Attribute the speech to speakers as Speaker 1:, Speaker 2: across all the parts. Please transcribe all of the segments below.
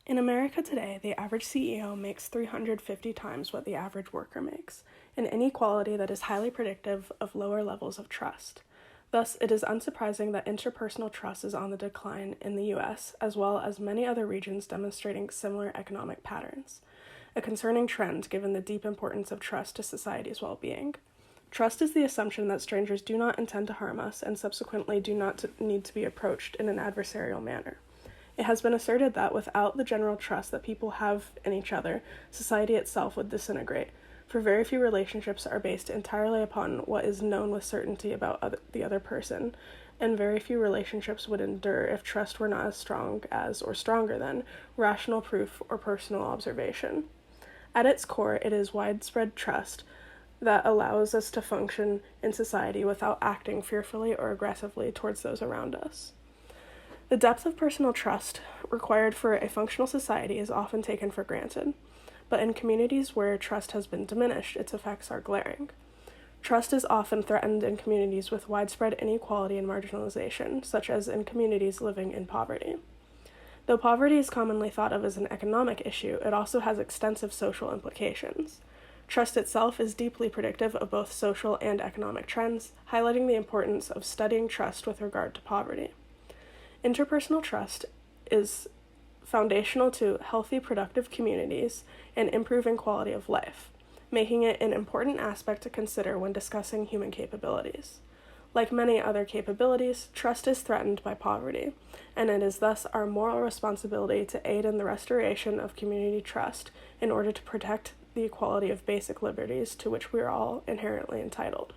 Speaker 1: In America today, the average CEO makes 350 times what the average worker makes, an inequality that is highly predictive of lower levels of trust. Thus, it is unsurprising that interpersonal trust is on the decline in the US, as well as many other regions demonstrating similar economic patterns. A concerning trend given the deep importance of trust to society's well-being. Trust is the assumption that strangers do not intend to harm us and subsequently do not need to be approached in an adversarial manner. It has been asserted that without the general trust that people have in each other, society itself would disintegrate, for very few relationships are based entirely upon what is known with certainty about the other person, and very few relationships would endure if trust were not as strong as, or stronger than, rational proof or personal observation. At its core, it is widespread trust that allows us to function in society without acting fearfully or aggressively towards those around us. The depth of personal trust required for a functional society is often taken for granted, but in communities where trust has been diminished, its effects are glaring. Trust is often threatened in communities with widespread inequality and marginalization, such as in communities living in poverty. Though poverty is commonly thought of as an economic issue, it also has extensive social implications. Trust itself is deeply predictive of both social and economic trends, highlighting the importance of studying trust with regard to poverty. Interpersonal trust is foundational to healthy, productive communities and improving quality of life, making it an important aspect to consider when discussing human capabilities. Like many other capabilities, trust is threatened by poverty, and it is thus our moral responsibility to aid in the restoration of community trust in order to protect the equality of basic liberties to which we are all inherently entitled.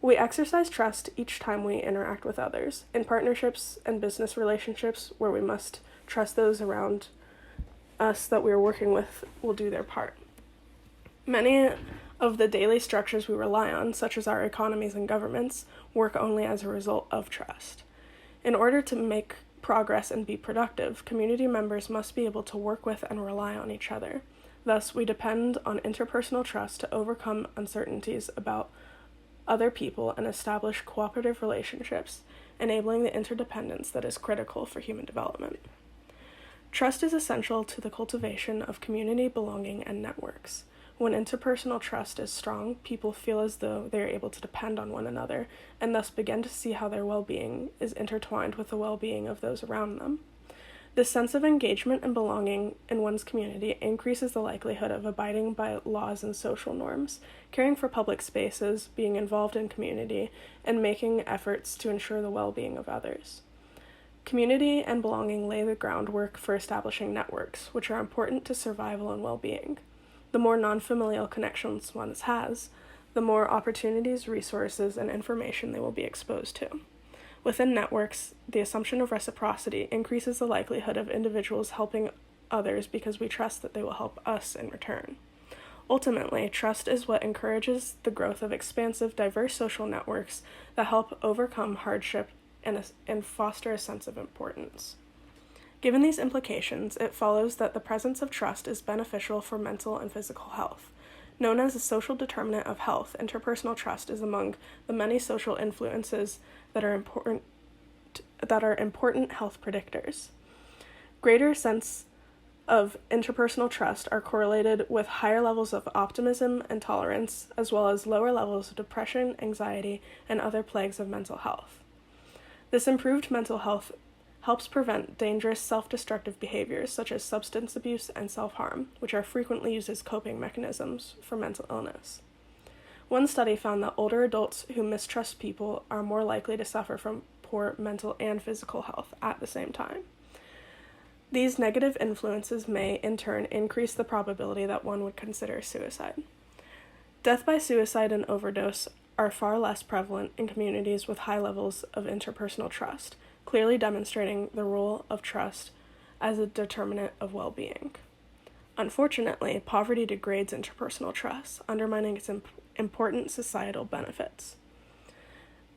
Speaker 1: We exercise trust each time we interact with others, in partnerships and business relationships where we must trust those around us that we are working with will do their part. Many of the daily structures we rely on, such as our economies and governments, work only as a result of trust. In order to make progress and be productive, community members must be able to work with and rely on each other. Thus, we depend on interpersonal trust to overcome uncertainties about other people and establish cooperative relationships, enabling the interdependence that is critical for human development. Trust is essential to the cultivation of community belonging and networks. When interpersonal trust is strong, people feel as though they are able to depend on one another and thus begin to see how their well-being is intertwined with the well-being of those around them. This sense of engagement and belonging in one's community increases the likelihood of abiding by laws and social norms, caring for public spaces, being involved in community, and making efforts to ensure the well-being of others. Community and belonging lay the groundwork for establishing networks, which are important to survival and well-being. The more non-familial connections one has, the more opportunities, resources, and information they will be exposed to. Within networks, the assumption of reciprocity increases the likelihood of individuals helping others because we trust that they will help us in return. Ultimately, trust is what encourages the growth of expansive, diverse social networks that help overcome hardship and foster a sense of importance. Given these implications, it follows that the presence of trust is beneficial for mental and physical health. Known as a social determinant of health, interpersonal trust is among the many social influences that are important health predictors. Greater sense of interpersonal trust are correlated with higher levels of optimism and tolerance, as well as lower levels of depression, anxiety, and other plagues of mental health. This improved mental health helps prevent dangerous self-destructive behaviors such as substance abuse and self-harm, which are frequently used as coping mechanisms for mental illness. One study found that older adults who mistrust people are more likely to suffer from poor mental and physical health at the same time. These negative influences may, in turn, increase the probability that one would consider suicide. Death by suicide and overdose are far less prevalent in communities with high levels of interpersonal trust, clearly demonstrating the role of trust as a determinant of well-being. Unfortunately, poverty degrades interpersonal trust, undermining its important societal benefits.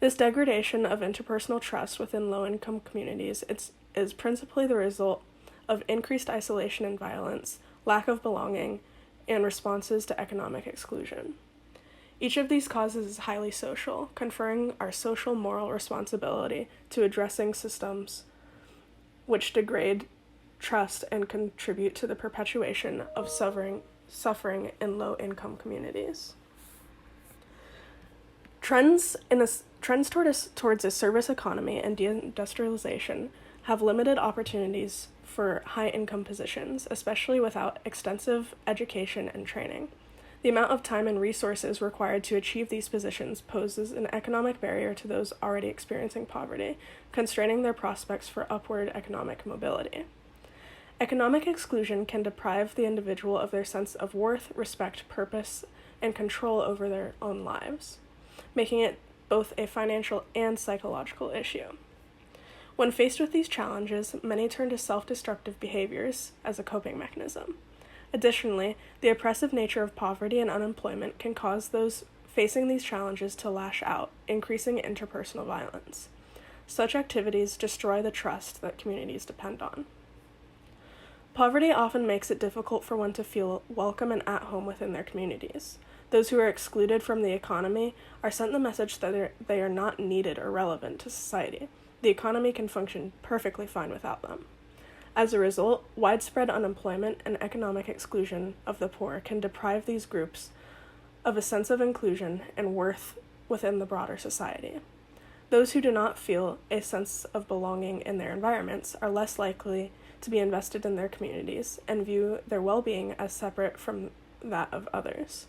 Speaker 1: This degradation of interpersonal trust within low-income communities is principally the result of increased isolation and violence, lack of belonging, and responses to economic exclusion. Each of these causes is highly social, conferring our social moral responsibility to addressing systems which degrade trust and contribute to the perpetuation of suffering in low-income communities. Trends towards a service economy and deindustrialization have limited opportunities for high-income positions, especially without extensive education and training. The amount of time and resources required to achieve these positions poses an economic barrier to those already experiencing poverty, constraining their prospects for upward economic mobility. Economic exclusion can deprive the individual of their sense of worth, respect, purpose, and control over their own lives, making it both a financial and psychological issue. When faced with these challenges, many turn to self-destructive behaviors as a coping mechanism. Additionally, the oppressive nature of poverty and unemployment can cause those facing these challenges to lash out, increasing interpersonal violence. Such activities destroy the trust that communities depend on. Poverty often makes it difficult for one to feel welcome and at home within their communities. Those who are excluded from the economy are sent the message that they are not needed or relevant to society. The economy can function perfectly fine without them. As a result, widespread unemployment and economic exclusion of the poor can deprive these groups of a sense of inclusion and worth within the broader society. Those who do not feel a sense of belonging in their environments are less likely to be invested in their communities and view their well-being as separate from that of others.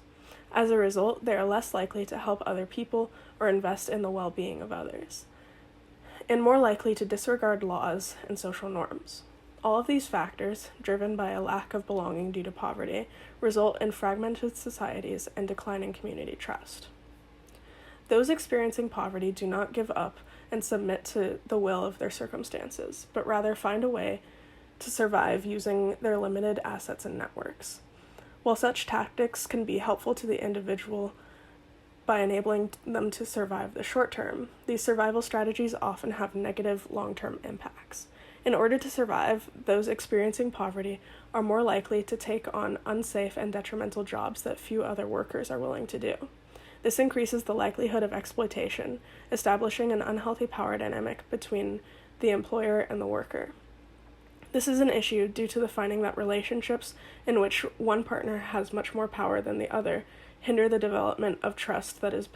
Speaker 1: As a result, they are less likely to help other people or invest in the well-being of others, and more likely to disregard laws and social norms. All of these factors, driven by a lack of belonging due to poverty, result in fragmented societies and declining community trust. Those experiencing poverty do not give up and submit to the will of their circumstances, but rather find a way to survive using their limited assets and networks. While such tactics can be helpful to the individual by enabling them to survive the short term, these survival strategies often have negative long-term impacts. In order to survive, those experiencing poverty are more likely to take on unsafe and detrimental jobs that few other workers are willing to do. This increases the likelihood of exploitation, establishing an unhealthy power dynamic between the employer and the worker. This is an issue due to the finding that relationships in which one partner has much more power than the other hinder the development of trust if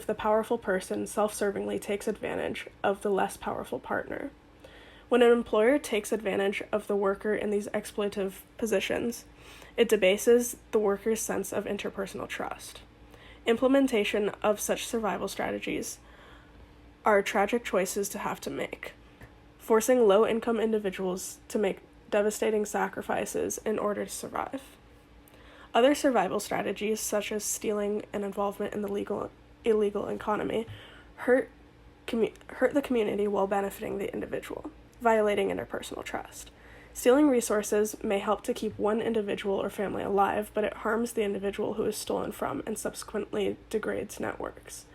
Speaker 1: the powerful person self-servingly takes advantage of the less powerful partner. When an employer takes advantage of the worker in these exploitative positions, it debases the worker's sense of interpersonal trust. Implementation of such survival strategies are tragic choices to have to make, forcing low-income individuals to make devastating sacrifices in order to survive. Other survival strategies, such as stealing and involvement in the illegal economy, hurt the community while benefiting the individual, violating interpersonal trust. Stealing resources may help to keep one individual or family alive, but it harms the individual who is stolen from and subsequently degrades networks.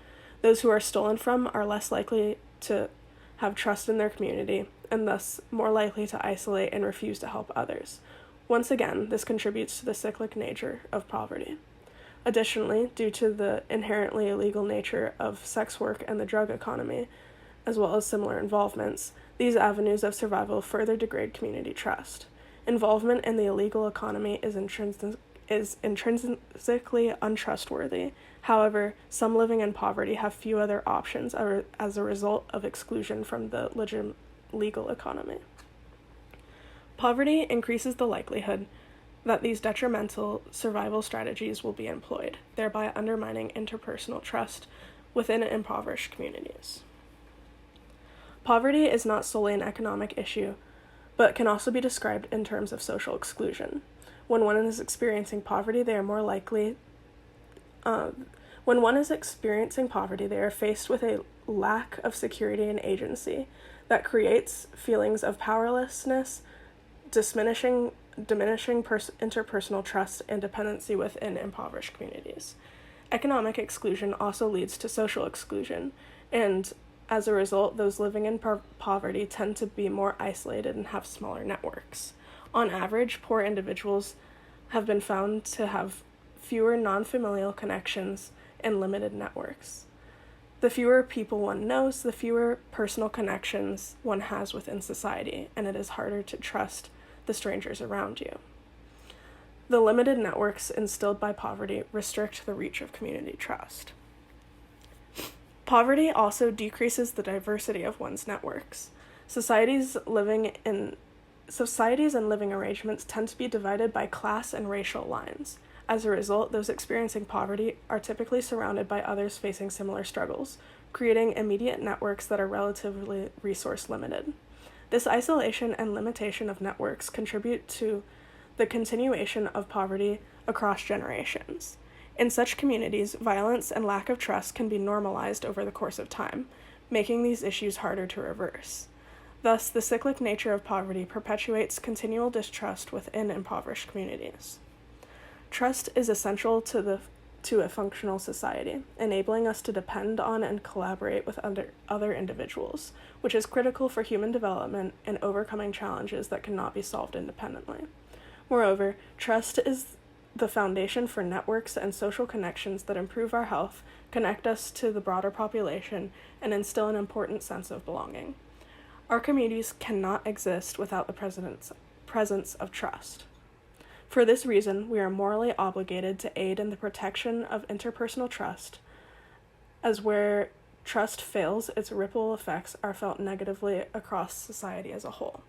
Speaker 1: Those who are stolen from are less likely to have trust in their community, and thus more likely to isolate and refuse to help others. Once again, this contributes to the cyclic nature of poverty. Additionally, due to the inherently illegal nature of sex work and the drug economy, as well as similar involvements, these avenues of survival further degrade community trust. Involvement in the illegal economy is intrinsically untrustworthy. However, some living in poverty have few other options as a result of exclusion from the legal economy. Poverty increases the likelihood that these detrimental survival strategies will be employed, thereby undermining interpersonal trust within impoverished communities. Poverty is not solely an economic issue, but can also be described in terms of social exclusion. When one is experiencing poverty, they are faced with a lack of security and agency that creates feelings of powerlessness, diminishing interpersonal trust and dependency within impoverished communities. Economic exclusion also leads to social exclusion, and as a result, those living in poverty tend to be more isolated and have smaller networks. On average, poor individuals have been found to have fewer non-familial connections and limited networks. The fewer people one knows, the fewer personal connections one has within society, and it is harder to trust the strangers around you. The limited networks instilled by poverty restrict the reach of community trust. Poverty also decreases the diversity of one's networks. Societies and living arrangements tend to be divided by class and racial lines. As a result, those experiencing poverty are typically surrounded by others facing similar struggles, creating immediate networks that are relatively resource limited. This isolation and limitation of networks contribute to the continuation of poverty across generations. In such communities, violence and lack of trust can be normalized over the course of time, making these issues harder to reverse. Thus, the cyclic nature of poverty perpetuates continual distrust within impoverished communities. Trust is essential to a functional society, enabling us to depend on and collaborate with other individuals, which is critical for human development and overcoming challenges that cannot be solved independently. Moreover, trust is the foundation for networks and social connections that improve our health, connect us to the broader population, and instill an important sense of belonging. Our communities cannot exist without the presence of trust. For this reason, we are morally obligated to aid in the protection of interpersonal trust, as where trust fails, its ripple effects are felt negatively across society as a whole.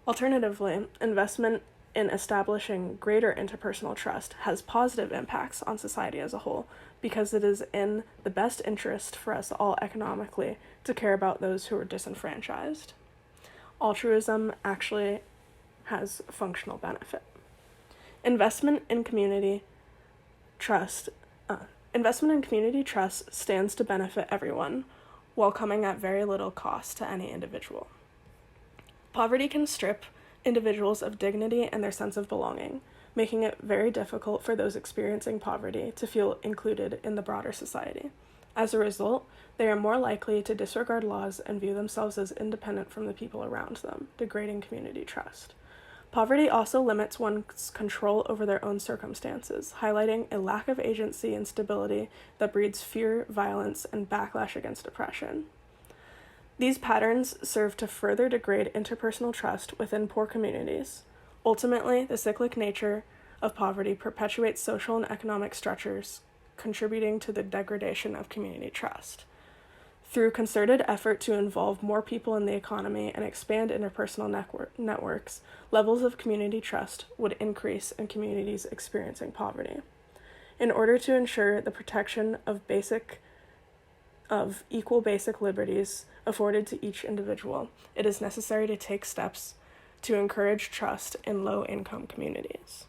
Speaker 1: Alternatively, investment in establishing greater interpersonal trust has positive impacts on society as a whole, because it is in the best interest for us all economically to care about those who are disenfranchised. Altruism actually has functional benefit. Investment in community trust stands to benefit everyone, while coming at very little cost to any individual. Poverty can strip individuals of dignity and their sense of belonging, making it very difficult for those experiencing poverty to feel included in the broader society. As a result, they are more likely to disregard laws and view themselves as independent from the people around them, degrading community trust. Poverty also limits one's control over their own circumstances, highlighting a lack of agency and stability that breeds fear, violence, and backlash against oppression. These patterns serve to further degrade interpersonal trust within poor communities. Ultimately, the cyclic nature of poverty perpetuates social and economic structures, contributing to the degradation of community trust. Through concerted effort to involve more people in the economy and expand interpersonal networks, levels of community trust would increase in communities experiencing poverty. In order to ensure the protection of equal basic liberties afforded to each individual, it is necessary to take steps to encourage trust in low-income communities.